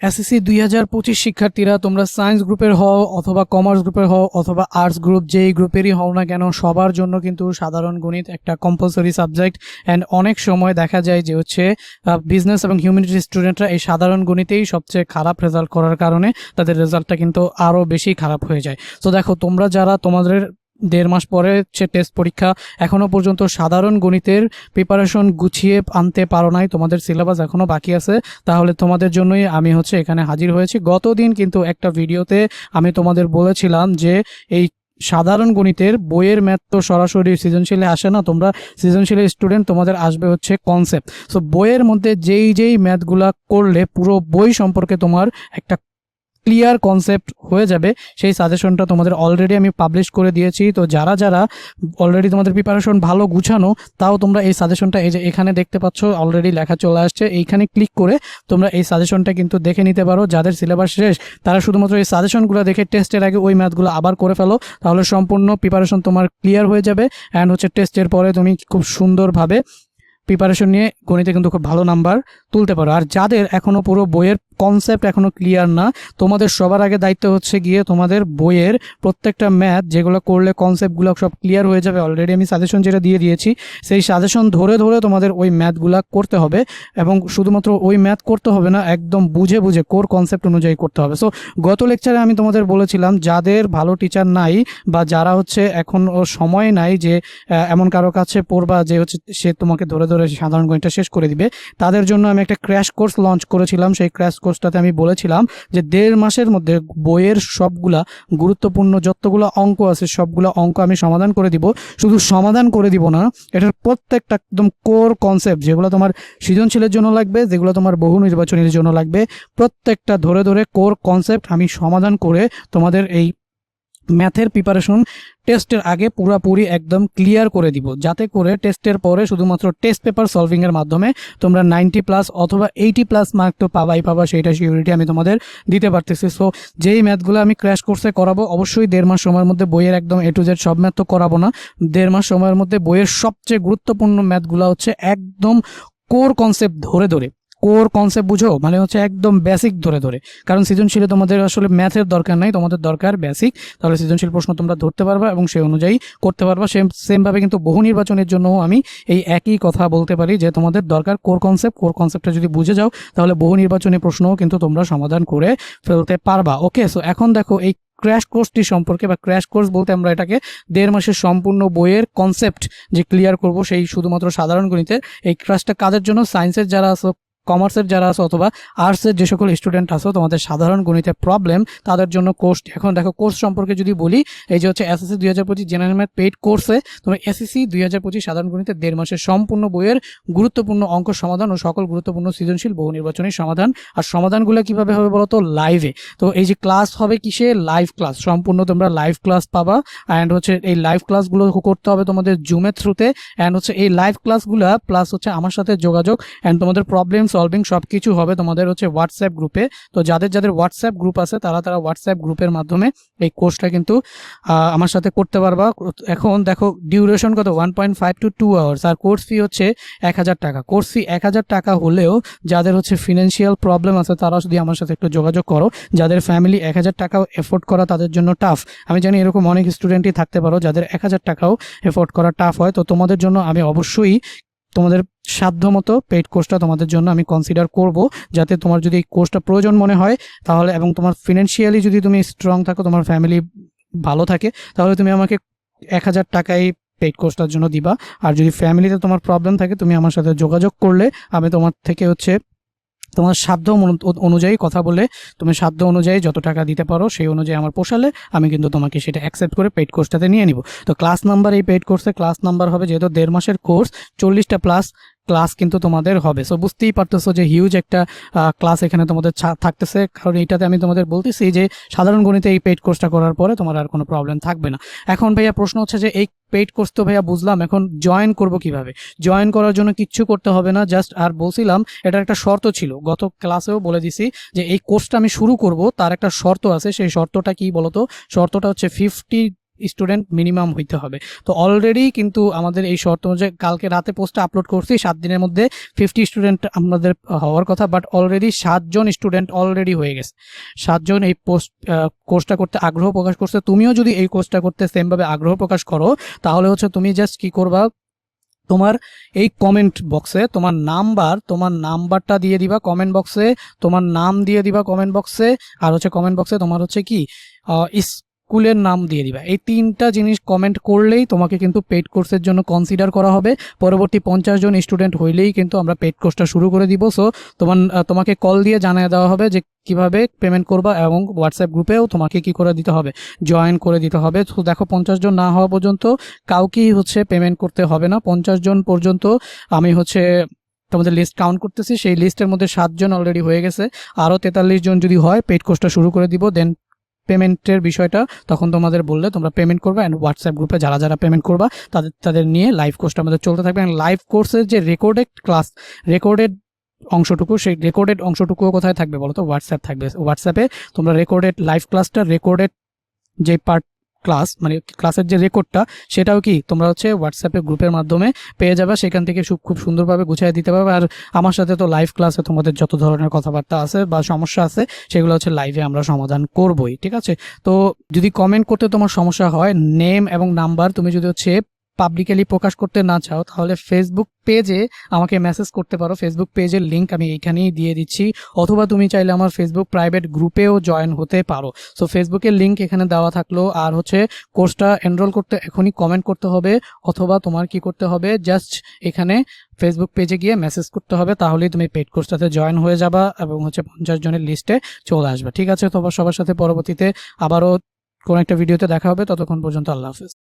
SSC 2025 শিক্ষার্থীরা তোমরা science গ্রুপের হও অথবা কমার্স গ্রুপের হও অথবা আর্টস গ্রুপ যেই গ্রুপেরই হও না কেন সবার জন্য কিন্তু সাধারণ গণিত একটা কম্পালসরি সাবজেক্ট। অ্যান্ড অনেক সময় দেখা যায় যে বিজনেস এবং হিউম্যানিটিজ স্টুডেন্টরা এই সাধারণ গণিতেই সবচেয়ে খারাপ রেজাল্ট করার কারণে তাদের রেজাল্টটা কিন্তু আরও বেশি খারাপ হয়ে যায়। তো দেখো, তোমরা যারা তোমাদের 1.5 মাস পরে টেস্ট পরীক্ষা, এখনো পর্যন্ত সাধারণ গণিতের প্রিপারেশন গুছিয়ে আনতে পারো নাই, তোমাদের সিলেবাস এখনো বাকি আছে, তাহলে তোমাদের জন্যই আমি এখানে হাজির হয়েছি। গতদিন কিন্তু একটা ভিডিওতে আমি তোমাদের বলেছিলাম যে এই সাধারণ গণিতের বইয়ের ম্যাথ তো সরাসরি সৃজনশীলে আসে না, তোমরা সৃজনশীলের স্টুডেন্ট, তোমাদের আসবে কনসেপ্ট। সো বইয়ের মধ্যে যেই ম্যাথগুলা করলে পুরো বই সম্পর্কে তোমার একটা ক্লিয়ার কনসেপ্ট হয়ে যাবে, সেই সাজেশনটা তোমাদের অলরেডি আমি পাবলিশ করে দিয়েছি। তো যারা যারা অলরেডি তোমাদের প্রিপারেশন ভালো গুছানো, তাও তোমরা এই সাজেশনটা এই যে এখানে দেখতে পাচ্ছ অলরেডি লেখা চলে আসছে, এইখানে ক্লিক করে তোমরা এই সাজেশনটা কিন্তু দেখে নিতে পারো। যাদের সিলেবাস শেষ তারা শুধুমাত্র এই সাজেশনগুলো দেখে টেস্টের আগে ওই ম্যাথগুলো আবার করে ফেলো, তাহলে সম্পূর্ণ প্রিপারেশন তোমার ক্লিয়ার হয়ে যাবে। অ্যান্ড টেস্টের পরে তুমি খুব সুন্দরভাবে প্রিপারেশন নিয়ে গণিতে কিন্তু খুব ভালো নাম্বার তুলতে পারো। আর যাদের এখনও পুরো বইয়ের কনসেপ্ট এখনও ক্লিয়ার না, তোমাদের সবার আগে দায়িত্ব গিয়ে তোমাদের বইয়ের প্রত্যেকটা ম্যাথ যেগুলো করলে কনসেপ্টগুলো সব ক্লিয়ার হয়ে যাবে, অলরেডি আমি সাজেশন যেটা দিয়ে দিয়েছি সেই সাজেশন ধরে ধরে তোমাদের ওই ম্যাথগুলো করতে হবে। এবং শুধুমাত্র ওই ম্যাথ করতে হবে না, একদম বুঝে বুঝে কোর কনসেপ্ট অনুযায়ী করতে হবে। সো গত লেকচারে আমি তোমাদের বলেছিলাম যাদের ভালো টিচার নাই বা যারা এখন সময় নাই যে এমন কারো কাছে পড়বা যে সে তোমাকে ধরে ধরে সাধারণ গণিতটা শেষ করে দিবে, তাদের জন্য আমি একটা ক্র্যাশ কোর্স লঞ্চ করেছিলাম। সেই ক্র্যাশ কোর্সটাতে আমি বলেছিলাম যে 1.5 মাসের মধ্যে বইয়ের সবগুলা গুরুত্বপূর্ণ যতগুলো অঙ্ক আছে সবগুলো অঙ্ক আমি সমাধান করে দিব। শুধু সমাধান করে দিব না, এটার প্রত্যেকটা একদম কোর কনসেপ্ট যেগুলো তোমার সৃজনশীলের জন্য লাগবে, যেগুলো তোমার বহু নির্বাচনের জন্য লাগবে, প্রত্যেকটা ধরে ধরে কোর কনসেপ্ট আমি সমাধান করে তোমাদের এই ম্যাথের প্রিপারেশন টেস্টের আগে পুরোপুরি একদম ক্লিয়ার করে দিব, যাতে করে টেস্টের পরে শুধুমাত্র টেস্ট পেপার সলভিংয়ের মাধ্যমে তোমরা 90+ অথবা 80+ মার্ক তো পাবা, সেইটা সিউরিটি আমি তোমাদের দিতে পারতেছি। সো যেই ম্যাথগুলো আমি ক্র্যাশ কোর্সে করাবো, অবশ্যই 1.5 মাস সময়ের মধ্যে বইয়ের একদম A to Z সব ম্যাথ তো করাবো না, 1.5 মাস সময়ের মধ্যে বইয়ের সবচেয়ে গুরুত্বপূর্ণ ম্যাথগুলো একদম কোর কনসেপ্ট ধরে ধরে। কোর কনসেপ্ট বুঝো মানে একদম বেসিক ধরে ধরে, কারণ সৃজনশীলে তোমাদের আসলে ম্যাথের দরকার নাই, তোমাদের দরকার বেসিক। তাহলে সৃজনশীল প্রশ্ন তোমরা ধরতে পারবা এবং সেই অনুযায়ী করতে পারবা। সেমভাবে কিন্তু বহু নির্বাচনের জন্য আমি এই একই কথা বলতে পারি যে তোমাদের দরকার কোর কনসেপ্ট। কোর কনসেপ্টটা যদি বুঝে যাও তাহলে বহু নির্বাচনী প্রশ্নও কিন্তু তোমরা সমাধান করে ফেলতে পারবা। ওকে, সো এখন দেখো এই ক্র্যাশ কোর্সটি সম্পর্কে, বা ক্র্যাশ কোর্স বলতে আমরা এটাকে 1.5 মাসের সম্পূর্ণ বইয়ের কনসেপ্ট যে ক্লিয়ার করব, সেই শুধুমাত্র সাধারণ গণিতের এই ক্লাসটা কাদের জন্য? সায়েন্সের যারা আছো, কমার্সের যারা আছো অথবা আর্টসের যে সকল স্টুডেন্ট আছো, তোমাদের সাধারণ গণিতে প্রবলেম, তাদের জন্য কোর্স। এখন দেখো কোর্স সম্পর্কে যদি বলি, এই যে এসএসসি 2025 জেনারেল ম্যাথ পেইড কোর্সে তোমরা এসএসসি 2025 সাধারণ গণিতে 1.5 মাসের সম্পূর্ণ বইয়ের গুরুত্বপূর্ণ অঙ্ক সমাধান ও সকল গুরুত্বপূর্ণ সৃজনশীল বহু নির্বাচনী সমাধান। আর সমাধানগুলো কিভাবে হবে বলতো? লাইভে। তো এই যে ক্লাস হবে কিসে? লাইভ ক্লাস, সম্পূর্ণ তোমরা লাইভ ক্লাস পাবা। অ্যান্ড এই লাইভ ক্লাসগুলো করতে হবে তোমাদের জুমের থ্রুতে। অ্যান্ড এই লাইভ ক্লাসগুলো প্লাস আমার সাথে যোগাযোগ অ্যান্ড তোমাদের প্রবলেম সলভিং সবকিছু হবে তোমাদের হোয়াটসঅ্যাপ গ্রুপে। তো যাদের যাদের হোয়াটসঅ্যাপ গ্রুপ আছে তারা হোয়াটসঅ্যাপ গ্রুপের মাধ্যমে এই কোর্সটা কিন্তু আমার সাথে করতে পারবা। এখন দেখো ডিউরেশন কত? 1.5 to 2 আওয়ার্স। আর কোর্স ফি 1000 টাকা। কোর্স ফি 1000 টাকা হলেও যাদের ফিনান্সিয়াল প্রবলেম আছে তারা যদি আমার সাথে একটু যোগাযোগ করো। যাদের ফ্যামিলি 1000 টাকাও এফোর্ড করা তাদের জন্য টাফ, আমি জানি এরকম অনেক স্টুডেন্টই থাকতে পারো যাদের 1000 টাকাও এফোর্ড করা টাফ হয়। তো তোমাদের জন্য আমি অবশ্যই তোমাদের সাধ্যমতো পেইড কোর্সটা তোমাদের জন্য আমি কনসিডার করব, যাতে তোমার যদি এই কোর্সটা প্রয়োজন মনে হয় তাহলে, এবং তোমার ফিনান্সিয়ালি যদি তুমি স্ট্রং থাকো, তোমার ফ্যামিলি ভালো থাকে, তাহলে তুমি আমাকে 1000 টাকাই পেইড কোর্সটার জন্য দিবা। আর যদি ফ্যামিলিতে তোমার প্রবলেম থাকে, তুমি আমার সাথে যোগাযোগ করলে আমি তোমার থেকে তোমার সাধ্য অনুযায়ী কথা বলে, তুমি সাধ্য অনুযায়ী যত টাকা দিতে পারো সেই অনুযায়ী আমার পোষালে আমি কিন্তু তোমাকে সেটা অ্যাকসেপ্ট করে পেইড কোর্সটাতে নিয়ে নিব। তো ক্লাস নাম্বার, এই পেইড কোর্সে ক্লাস নাম্বার হবে, যেহেতু 1.5 মাসের কোর্স, 40টা প্লাস ক্লাস কিন্তু তোমাদের হবে। সো বুঝতেই পারতেছো যে হিউজ একটা ক্লাস এখানে তোমাদের থাকতেছে, কারণ এইটাতে আমি তোমাদের বলতেছি যে সাধারণ গণিতে এই পেইড কোর্সটা করার পরে তোমার আর কোনো প্রবলেম থাকবে না। এখন ভাইয়া প্রশ্ন যে এই পেইড কোর্স তো ভাইয়া বুঝলাম, এখন জয়েন করব কিভাবে? জয়েন করার জন্য কিচ্ছু করতে হবে না, জাস্ট আর বলছিলাম এটার একটা শর্ত ছিল, গত ক্লাসেও বলে দিছি যে এই কোর্সটা আমি শুরু করব, তার একটা শর্ত আছে। সেই শর্তটা কি বলতো? শর্তটা 50 স্টুডেন্ট মিনিমাম হইতে হবে। তো অলরেডি কিন্তু আমাদের এই শর্ত অনুযায়ী কালকে রাতে পোস্টটা আপলোড করছি, 7 দিনের মধ্যে 50 স্টুডেন্ট আমাদের হওয়ার কথা, বাট অলরেডি 7 জন স্টুডেন্ট অলরেডি হয়ে গেছে। 7 জন এই কোর্সটা করতে আগ্রহ প্রকাশ করছে। তুমিও যদি এই কোর্সটা করতে সেমভাবে আগ্রহ প্রকাশ করো, তাহলে হচ্ছে তুমি জাস্ট কি করবা, তোমার এই কমেন্ট বক্সে তোমার নাম্বারটা দিয়ে দিবা, কমেন্ট বক্সে তোমার নাম দিয়ে দিবা কমেন্ট বক্সে, আর হচ্ছে কমেন্ট বক্সে তোমার হচ্ছে কি স্কুলের নাম দিয়ে দিবা। এই 3টা জিনিস কমেন্ট করলেই তোমাকে কিন্তু পেইড কোর্সের জন্য কনসিডার করা হবে। পরবর্তী 50 জন স্টুডেন্ট হইলেই কিন্তু আমরা পেইড কোর্সটা শুরু করে দিব। সো তোমাকে কল দিয়ে জানিয়ে দেওয়া হবে যে কিভাবে পেমেন্ট করবা, এবং হোয়াটসঅ্যাপ গ্রুপেও তোমাকে কি করে দিতে হবে, জয়েন করে দিতে হবে। তো দেখো 50 জন না হওয়া পর্যন্ত কাউকেই হচ্ছে পেমেন্ট করতে হবে না। 50 জন পর্যন্ত আমি হচ্ছে তোমাদের লিস্ট কাউন্ট করতেছি, সেই লিস্টের মধ্যে 7 জন অলরেডি হয়ে গেছে। আরও 43 জন যদি হয় পেইড কোর্সটা শুরু করে দিব। দেন পেমেন্টের বিষয়টা তখন তোমাদের বললে তোমরা পেমেন্ট করবে, অ্যান্ড হোয়াটসঅ্যাপ গ্রুপে যারা যারা পেমেন্ট করবা তাদের নিয়ে লাইভ কোর্সটা আমাদের চলতে থাকবে। অ্যান্ড লাইভ কোর্সের যে রেকর্ডেড অংশটুকু, সেই রেকর্ডেড অংশটুকুও কোথায় থাকবে বলো তো? হোয়াটসঅ্যাপ থাকবে। হোয়াটসঅ্যাপে তোমরা রেকর্ডেড লাইভ ক্লাসটা, রেকর্ডেড যে পার্ট ক্লাস মানে ক্লাসের যে রেকর্ডটা, সেটাও কি তোমরা হচ্ছে হোয়াটসঅ্যাপে গ্রুপের মাধ্যমে পেয়ে যাবে। সেখান থেকে খুব সুন্দরভাবে গুছিয়ে দিতে পারবে। আর আমার সাথে তো লাইভ ক্লাসে তোমাদের যত ধরনের কথাবার্তা আছে বা সমস্যা আছে সেগুলো হচ্ছে লাইভে আমরা সমাধান করবই, ঠিক আছে? তো যদি কমেন্ট করতে তোমার সমস্যা হয়, নেম এবং নাম্বার তুমি যদি হচ্ছে পাবলিকলি প্রকাশ করতে না চাও, তাহলে ফেসবুক পেজে আমাকে মেসেজ করতে পারো। ফেসবুক পেজের লিঙ্ক আমি এইখানেই দিয়ে দিচ্ছি, অথবা তুমি চাইলে আমার ফেসবুক প্রাইভেট গ্রুপেও জয়েন হতে পারো। সো ফেসবুকের লিঙ্ক এখানে দেওয়া থাকলো। আর হচ্ছে কোর্সটা এনরোল করতে এখনই কমেন্ট করতে হবে, অথবা তোমার কি করতে হবে, জাস্ট এখানে ফেসবুক পেজে গিয়ে মেসেজ করতে হবে, তাহলেই তুমি পেইড কোর্সটাতে জয়েন হয়ে যাবা এবং হচ্ছে 50 জনের লিস্টে চলে আসবে, ঠিক আছে? তোমার সবার সাথে পরবর্তীতে আবারও কোনো একটা ভিডিওতে দেখা হবে। ততক্ষণ পর্যন্ত আল্লাহ হাফেজ।